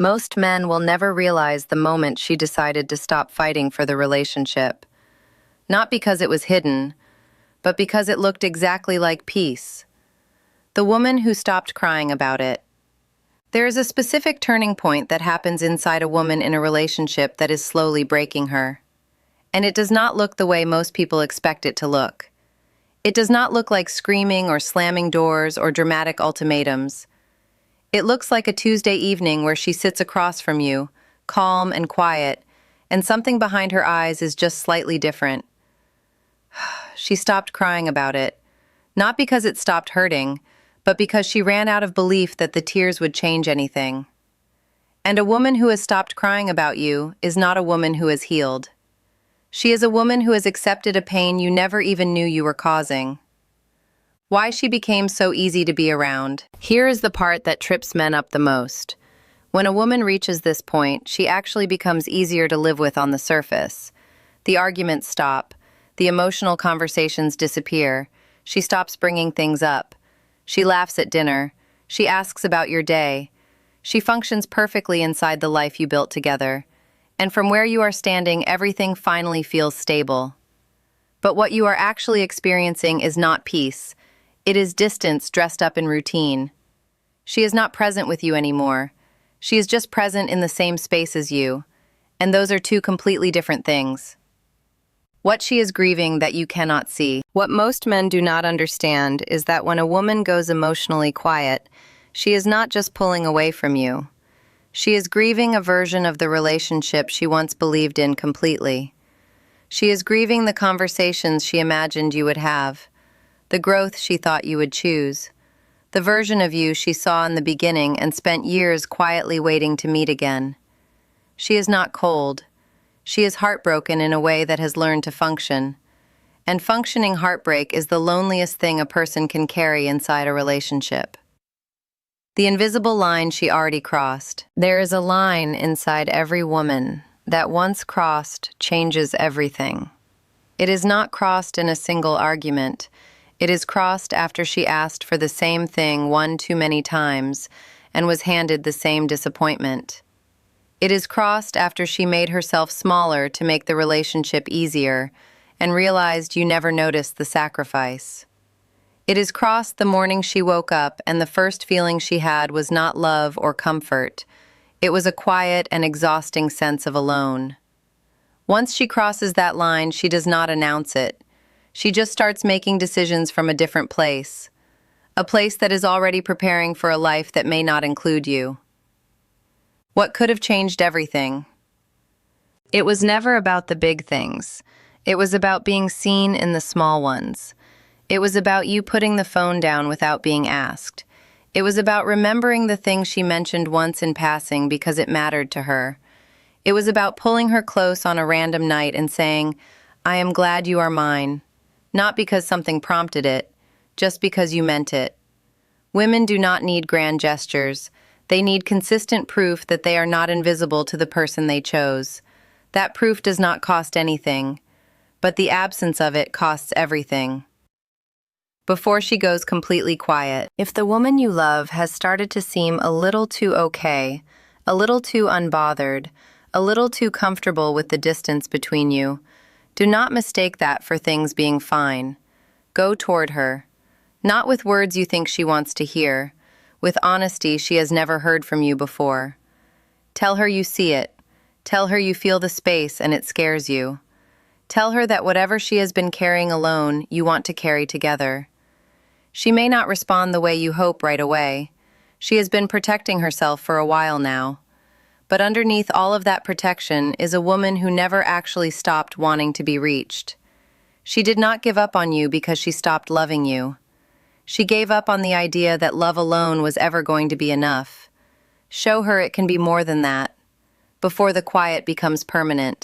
Most men will never realize the moment she decided to stop fighting for the relationship. Not because it was hidden, but because it looked exactly like peace. The woman who stopped crying about it. There is a specific turning point that happens inside a woman in a relationship that is slowly breaking her. And it does not look the way most people expect it to look. It does not look like screaming or slamming doors or dramatic ultimatums. It looks like a Tuesday evening where she sits across from you, calm and quiet, and something behind her eyes is just slightly different. She stopped crying about it, not because it stopped hurting, but because she ran out of belief that the tears would change anything. And a woman who has stopped crying about you is not a woman who has healed. She is a woman who has accepted a pain you never even knew you were causing. Why she became so easy to be around. Here is the part that trips men up the most. When a woman reaches this point, she actually becomes easier to live with on the surface. The arguments stop. The emotional conversations disappear. She stops bringing things up. She laughs at dinner. She asks about your day. She functions perfectly inside the life you built together. And from where you are standing, everything finally feels stable. But what you are actually experiencing is not peace. It is distance dressed up in routine. She is not present with you anymore. She is just present in the same space as you. And those are two completely different things. What she is grieving that you cannot see. What most men do not understand is that when a woman goes emotionally quiet, she is not just pulling away from you. She is grieving a version of the relationship she once believed in completely. She is grieving the conversations she imagined you would have, the growth she thought you would choose, the version of you she saw in the beginning and spent years quietly waiting to meet again. She is not cold. She is heartbroken in a way that has learned to function. And functioning heartbreak is the loneliest thing a person can carry inside a relationship. The invisible line she already crossed. There is a line inside every woman that once crossed changes everything. It is not crossed in a single argument. It is crossed after she asked for the same thing one too many times and was handed the same disappointment. It is crossed after she made herself smaller to make the relationship easier and realized you never noticed the sacrifice. It is crossed the morning she woke up and the first feeling she had was not love or comfort. It was a quiet and exhausting sense of alone. Once she crosses that line, she does not announce it. She just starts making decisions from a different place. A place that is already preparing for a life that may not include you. What could have changed everything? It was never about the big things. It was about being seen in the small ones. It was about you putting the phone down without being asked. It was about remembering the thing she mentioned once in passing because it mattered to her. It was about pulling her close on a random night and saying, "I am glad you are mine." Not because something prompted it, just because you meant it. Women do not need grand gestures. They need consistent proof that they are not invisible to the person they chose. That proof does not cost anything, but the absence of it costs everything. Before she goes completely quiet. If the woman you love has started to seem a little too okay, a little too unbothered, a little too comfortable with the distance between you, do not mistake that for things being fine. Go toward her. Not with words you think she wants to hear, with honesty she has never heard from you before. Tell her you see it. Tell her you feel the space and it scares you. Tell her that whatever she has been carrying alone, you want to carry together. She may not respond the way you hope right away. She has been protecting herself for a while now. But underneath all of that protection is a woman who never actually stopped wanting to be reached. She did not give up on you because she stopped loving you. She gave up on the idea that love alone was ever going to be enough. Show her it can be more than that, before the quiet becomes permanent.